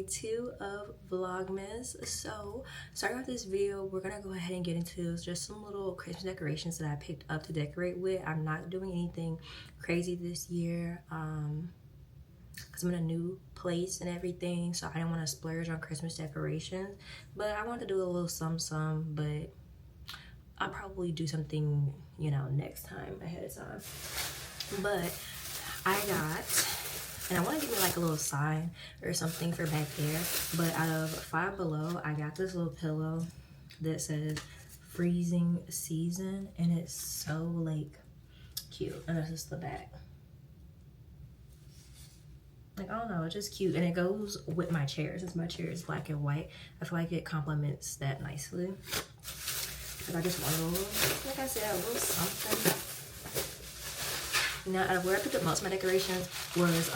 day 2 of Vlogmas. So starting off this video, we're gonna go ahead and get into just some little Christmas decorations that I picked up to decorate with. I'm not doing anything crazy this year because I'm in a new place and everything, so I didn't want to splurge on Christmas decorations, but I wanted to do a little some, but I'll probably do something, you know, next time ahead of time. But I got, and I want to get me like a little sign or something for back there, but out of Five Below, I got this little pillow that says freezing season, and it's so like cute. And this is the back. Like, I don't know, it's just cute, and it goes with my chair since my chair is black and white. I feel like it complements that nicely. But I just want a little, like I said, a little something. Now, where I picked up most of my decorations was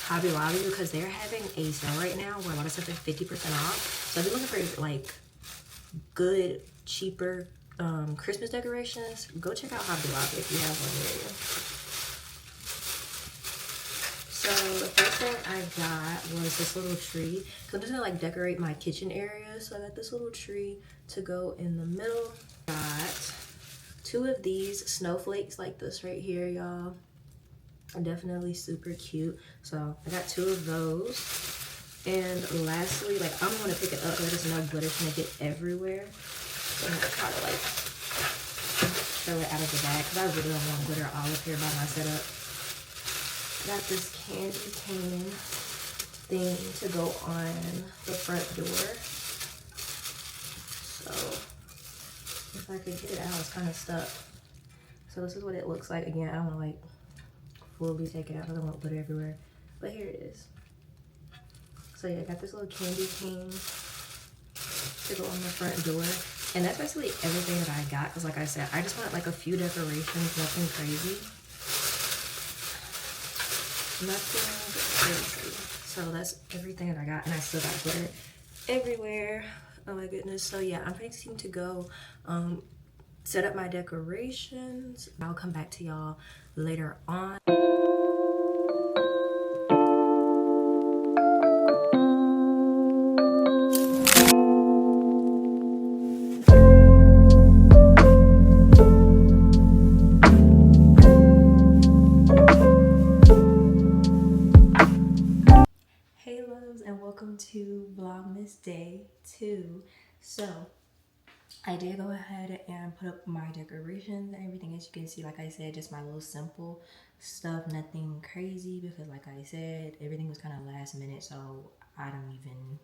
Hobby Lobby, because they're having a sale right now where a lot of stuff is 50% off. So if you're looking for like good, cheaper Christmas decorations, go check out Hobby Lobby if you have one near you. So the first thing I got was this little tree. So I'm just gonna like decorate my kitchen area. So I got this little tree to go in the middle. Got 2 of these snowflakes like this right here, y'all. Definitely super cute. So I got 2 of those. And lastly, like, I'm gonna pick it up because I just know glitter's gonna get everywhere. So I'm gonna try to like throw it out of the bag because I really don't want glitter all up here by my setup. Got this candy cane thing to go on the front door. So if I could get it out, it's kind of stuck. So this is what it looks like. Again, I don't want to like fully take it out because I want glitter everywhere. But here it is. So yeah, I got this little candy cane to go on the front door. And that's basically everything that I got because like I said, I just wanted like a few decorations, nothing crazy. Nothing crazy. So that's everything that I got, and I still got glitter everywhere. Oh my goodness. So yeah, I'm fixing to go set up my decorations. I'll come back to y'all later on. And welcome to Vlogmas day 2. So I did go ahead and put up my decorations and everything. As you can see, like I said, just my little simple stuff, nothing crazy, because like I said, everything was kind of last minute, so I don't even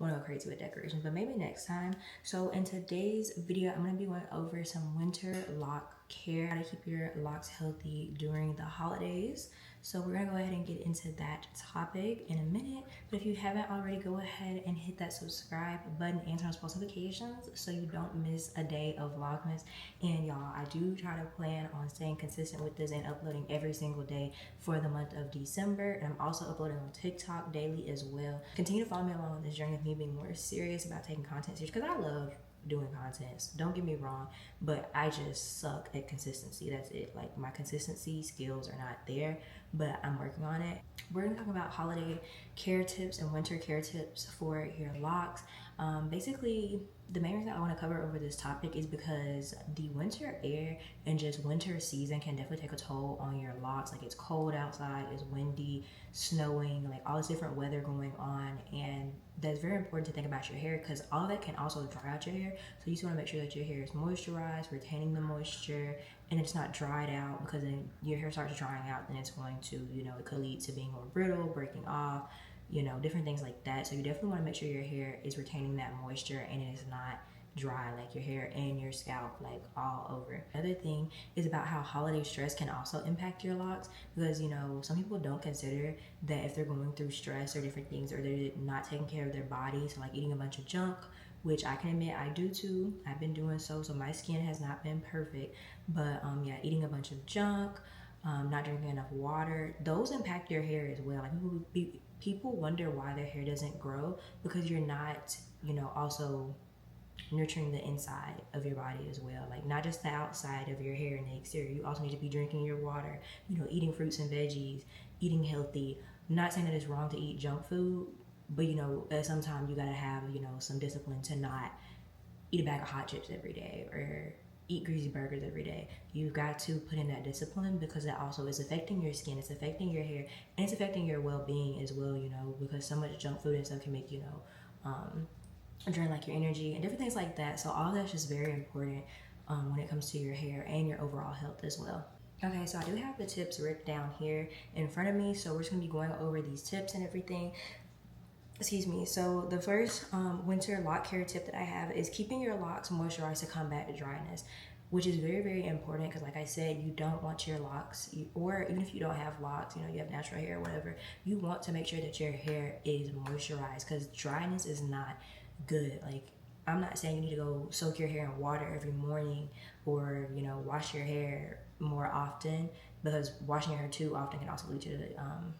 want to go crazy with decorations, but maybe next time. So in today's video, I'm going to be going over some winter lock care, how to keep your locks healthy during the holidays. So we're gonna go ahead and get into that topic in a minute. But if you haven't already, go ahead and hit that subscribe button and turn on post notifications so you don't miss a day of Vlogmas. And y'all, I do try to plan on staying consistent with this and uploading every single day for the month of December. And I'm also uploading on TikTok daily as well. Continue to follow me along on this journey of me being more serious about taking content serious, because I love doing content, don't get me wrong, but I just suck at consistency. That's it. Like, my consistency skills are not there, but I'm working on it. We're gonna talk about holiday care tips and winter care tips for your locks. Basically, the main reason I want to cover over this topic is because the winter air and just winter season can definitely take a toll on your locks. Like, it's cold outside, it's windy, snowing, like all this different weather going on, and that's very important to think about your hair, because all that can also dry out your hair. So you just want to make sure that your hair is moisturized, retaining the moisture, and it's not dried out, because then your hair starts drying out, then it's going to, you know, it could lead to being more brittle, breaking off, you know, different things like that. So you definitely want to make sure your hair is retaining that moisture and it is not dry, like your hair and your scalp like all over. Another thing is about how holiday stress can also impact your locks, because, you know, some people don't consider that if they're going through stress or different things, or they're not taking care of their body, so like eating a bunch of junk, which I can admit I do too. I've been doing so my skin has not been perfect, but yeah, eating a bunch of junk, not drinking enough water, those impact your hair as well. Like, people wonder why their hair doesn't grow, because you're not, you know, also nurturing the inside of your body as well. Like, not just the outside of your hair and the exterior. You also need to be drinking your water, you know, eating fruits and veggies, eating healthy. I'm not saying that it's wrong to eat junk food, but you know, sometimes you gotta have, you know, some discipline to not eat a bag of hot chips every day or eat greasy burgers every day. You've got to put in that discipline, because that also is affecting your skin, it's affecting your hair, and it's affecting your well-being as well, you know, because so much junk food and stuff can make, you know, drain like your energy and different things like that. So all that's just very important when it comes to your hair and your overall health as well. Okay, so I do have the tips written down here in front of me, so we're just gonna be going over these tips and everything. Excuse me. So the first winter lock care tip that I have is keeping your locks moisturized to combat dryness, which is very, very important, because like I said, you don't want your locks, or even if you don't have locks, you know, you have natural hair or whatever, you want to make sure that your hair is moisturized, because dryness is not good. Like, I'm not saying you need to go soak your hair in water every morning, or, you know, wash your hair more often, because washing your hair too often can also lead to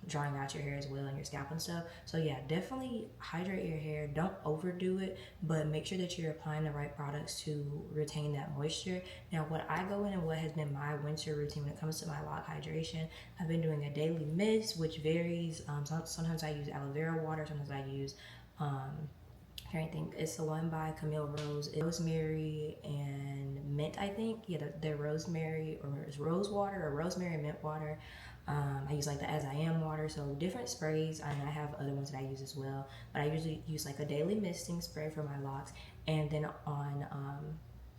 drying out your hair as well, and your scalp and stuff. So yeah, definitely hydrate your hair. Don't overdo it, but make sure that you're applying the right products to retain that moisture. Now, what I go in and what has been my winter routine when it comes to my lock hydration, I've been doing a daily mist, which varies. Sometimes I use aloe vera water, sometimes I use I think it's the one by Camille Rose. It's rosemary and mint, I think. Yeah, they're rosemary, or it's rose water, or rosemary and mint water. I use like the As I Am water, so different sprays, and I have other ones that I use as well. But I usually use like a daily misting spray for my locks, and then on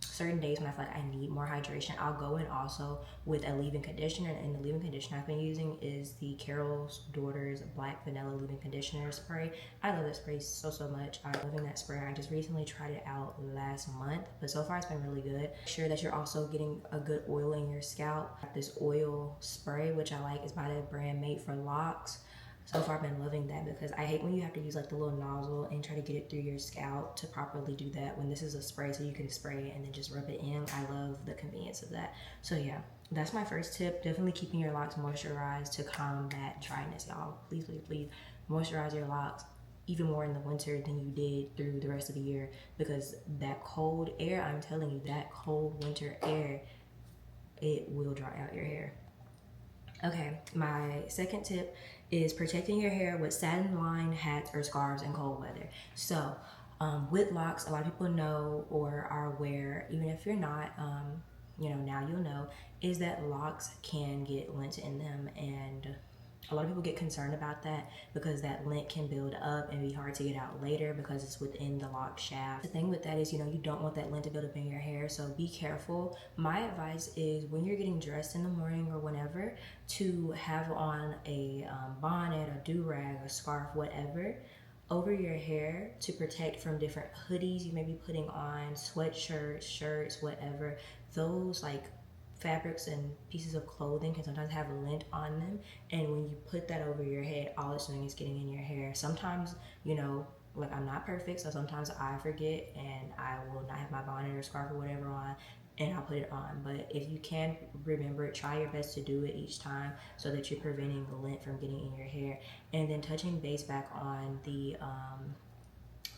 certain days when I feel like I need more hydration, I'll go in also with a leave-in conditioner. And the leave-in conditioner I've been using is the Carol's Daughters Black Vanilla Leave-in Conditioner Spray. I love that spray so much. I'm loving that spray. I just recently tried it out last month, but so far it's been really good. Make sure that you're also getting a good oil in your scalp. This oil spray, which I like, is by the brand Made for Locks. So far I've been loving that, because I hate when you have to use like the little nozzle and try to get it through your scalp to properly do that, when this is a spray, so you can spray it and then just rub it in. I love the convenience of that. So yeah, that's my first tip. Definitely keeping your locks moisturized to combat dryness, y'all. Please moisturize your locks even more in the winter than you did through the rest of the year, because that cold air, I'm telling you, that cold winter air, it will dry out your hair. Okay, my second tip is protecting your hair with satin lined hats or scarves in cold weather. So with locks, a lot of people know or are aware, even if you're not, you know, now you'll know, is that locks can get lint in them, and a lot of people get concerned about that, because that lint can build up and be hard to get out later because it's within the lock shaft. The thing with that is, you know, you don't want that lint to build up in your hair, so be careful. My advice is, when you're getting dressed in the morning or whenever, to have on a bonnet, a do-rag, a scarf, whatever, over your hair to protect from different hoodies you may be putting on, sweatshirts, shirts, whatever. Those like fabrics and pieces of clothing can sometimes have lint on them, and when you put that over your head, all it's doing is getting in your hair. Sometimes, you know, like, I'm not perfect, so sometimes I forget and I will not have my bonnet or scarf or whatever on, and I'll put it on. But if you can remember it, try your best to do it each time, so that you're preventing the lint from getting in your hair. And then touching base back on the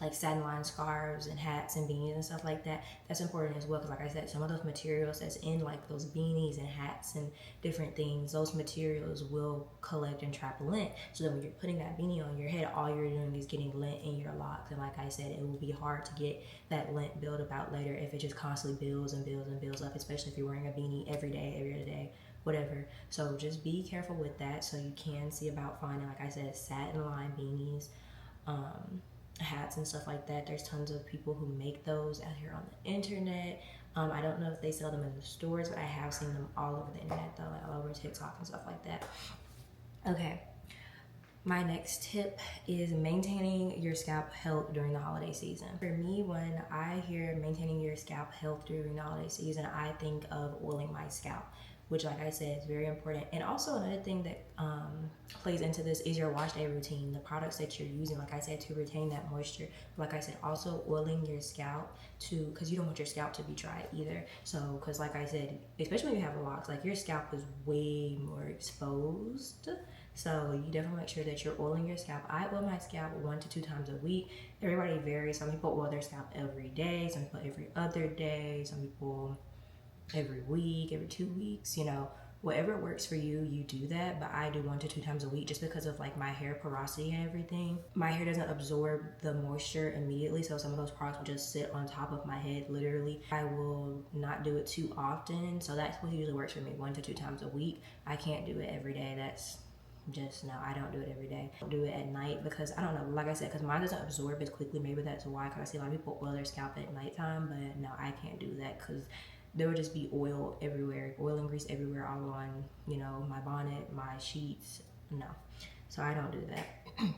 like satin lined scarves and hats and beanies and stuff like that, that's important as well, because like I said, some of those materials that's in like those beanies and hats and different things, those materials will collect and trap lint, so that when you're putting that beanie on your head, all you're doing is getting lint in your locks. And like I said, it will be hard to get that lint build up out later if it just constantly builds and builds and builds up, especially if you're wearing a beanie every day, every other day, whatever. So just be careful with that. So you can see about finding, like I said, satin lined beanies, hats and stuff like that. There's tons of people who make those out here on the internet. I don't know if they sell them in the stores, but I have seen them all over the internet though, like all over TikTok and stuff like that. Okay, my next tip is maintaining your scalp health during the holiday season. For me, when I hear maintaining your scalp health during the holiday season, I think of oiling my scalp, which, like I said, is very important. And also another thing that plays into this is your wash day routine, the products that you're using, like I said, to retain that moisture. Like I said, also oiling your scalp because you don't want your scalp to be dry either. So, because like I said, especially when you have locks, like your scalp is way more exposed. So you definitely make sure that you're oiling your scalp. I oil my scalp 1 to 2 times a week. Everybody varies. Some people oil their scalp every day, some people every other day, some people every week, every 2 weeks, you know, whatever works for you, you do that. But I do 1 to 2 times a week just because of like my hair porosity and everything. My hair doesn't absorb the moisture immediately, so some of those products will just sit on top of my head literally. I will not do it too often, so that's what usually works for me, 1 to 2 times a week. I can't do it every day. That's just, no, I don't do it every day. I don't do it at night because I don't know, like I said, because mine doesn't absorb as quickly. Maybe that's why, because I see a lot of people oil their scalp at nighttime, but no, I can't do that because there would just be oil everywhere, oil and grease everywhere, all on, you know, my bonnet, my sheets. No, so I don't do that.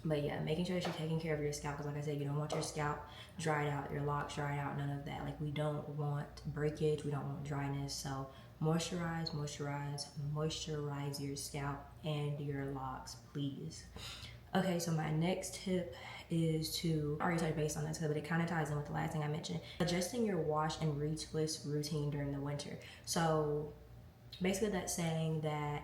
But yeah, making sure that you're taking care of your scalp, because like I said, you don't want your scalp dried out, your locks dried out, none of that. Like, we don't want breakage, we don't want dryness. So moisturize, moisturize, moisturize your scalp and your locks, please. Okay, so my next tip is to, I already touched base on this, but it kind of ties in with the last thing I mentioned, adjusting your wash and retwist routine during the winter. So basically that's saying that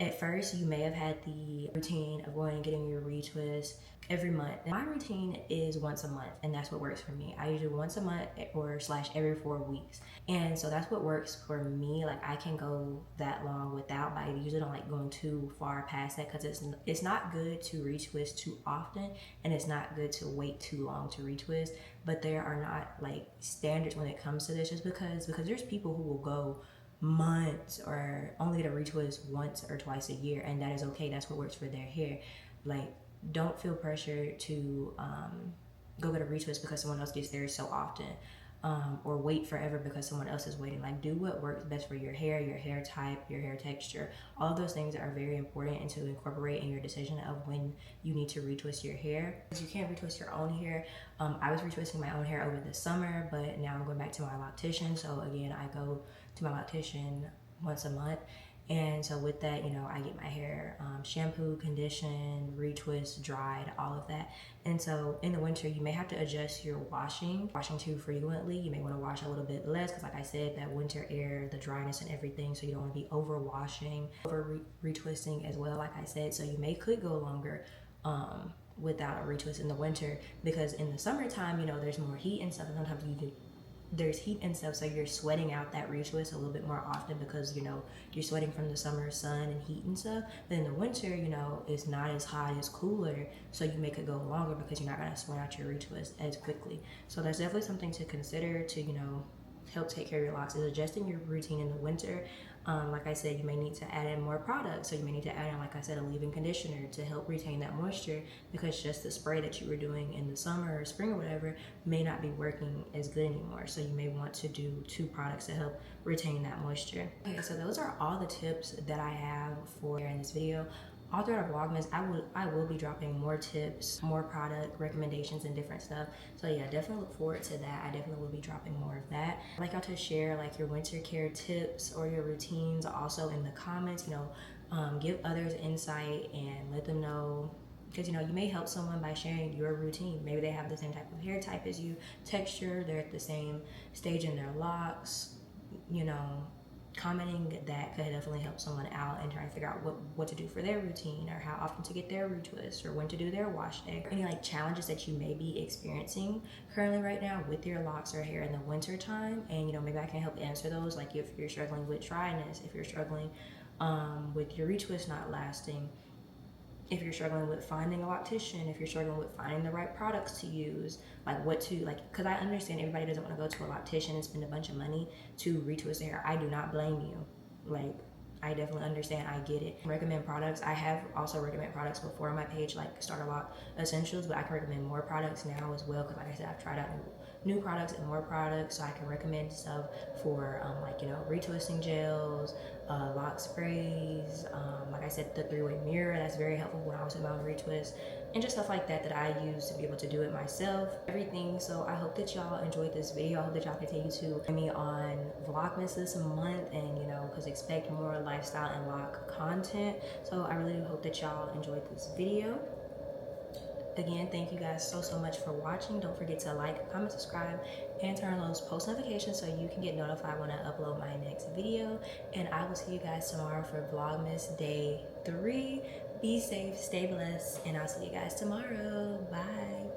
at first you may have had the routine of going and getting your retwist every month. My routine is once a month, and that's what works for me. I usually once a month or / every 4 weeks. And so that's what works for me. Like, I can go that long without, but I usually don't like going too far past that, because it's not good to retwist too often, and it's not good to wait too long to retwist. But there are not like standards when it comes to this, just because there's people who will go months or only get a retwist once or twice a year, and that is okay. That's what works for their hair. Like, don't feel pressure to go get a retwist because someone else gets theirs so often, or wait forever because someone else is waiting. Like, do what works best for your hair type, your hair texture. All of those things are very important and to incorporate in your decision of when you need to retwist your hair. Because you can't retwist your own hair. I was retwisting my own hair over the summer, but now I'm going back to my loctician. So again, I go to my loctician once a month. And so with that, you know, I get my hair shampooed, conditioned, retwist, dried, all of that. And so in the winter, you may have to adjust your washing too frequently. You may want to wash a little bit less because, like I said, that winter air, the dryness and everything, so you don't want to be over washing, over retwisting as well, like I said. So you could go longer without a retwist in the winter, because in the summertime, you know, there's more heat and stuff, and sometimes there's heat and stuff, so you're sweating out that retwist a little bit more often because, you know, you're sweating from the summer sun and heat and stuff. But in the winter, you know, it's not as hot, it's cooler, so you make it go longer because you're not going to sweat out your retwist as quickly. So that's definitely something to consider to, you know, help take care of your locks, is adjusting your routine in the winter. Like I said, you may need to add in more products. So you may need to add in, like I said, a leave-in conditioner to help retain that moisture, because just the spray that you were doing in the summer or spring or whatever may not be working as good anymore. So you may want to do 2 products to help retain that moisture. Okay, so those are all the tips that I have for in this video. All throughout Vlogmas, I will be dropping more tips, more product recommendations and different stuff. So yeah, definitely look forward to that. I definitely will be dropping more of that. I'd like y'all to share like your winter care tips or your routines also in the comments. You know, give others insight and let them know, because, you know, you may help someone by sharing your routine. Maybe they have the same type of hair type as you, texture, they're at the same stage in their locks, you know. Commenting that could definitely help someone out and trying to figure out what to do for their routine, or how often to get their retwist, or when to do their wash day. Any like challenges that you may be experiencing currently right now with your locks or hair in the winter time, and, you know, maybe I can help answer those. Like, if you're struggling with dryness, if you're struggling with your retwist not lasting, if you're struggling with finding a loctician, if you're struggling with finding the right products to use, like what to, like, because I understand everybody doesn't want to go to a loctician and spend a bunch of money to retwist their hair. I do not blame you. Like, I definitely understand. I get it. Recommend products. I have also recommended products before on my page, like Starter Lock Essentials, but I can recommend more products now as well, because like I said, I've tried out new products and more products, so I can recommend stuff for like, you know, retwisting gels, lock sprays, like I said, the 3-way mirror, that's very helpful when I was about retwist, and just stuff like that that I use to be able to do it myself, everything. So I hope that y'all enjoyed this video. I hope that y'all continue to join me on Vlogmas this month, and, you know, because expect more lifestyle and lock content. So I really do hope that y'all enjoyed this video. Again, thank you guys so much for watching. Don't forget to like, comment, subscribe, and turn on those post notifications so you can get notified when I upload my next video. And I will see you guys tomorrow for Vlogmas Day 3. Be safe, stay blessed, and I'll see you guys tomorrow. Bye.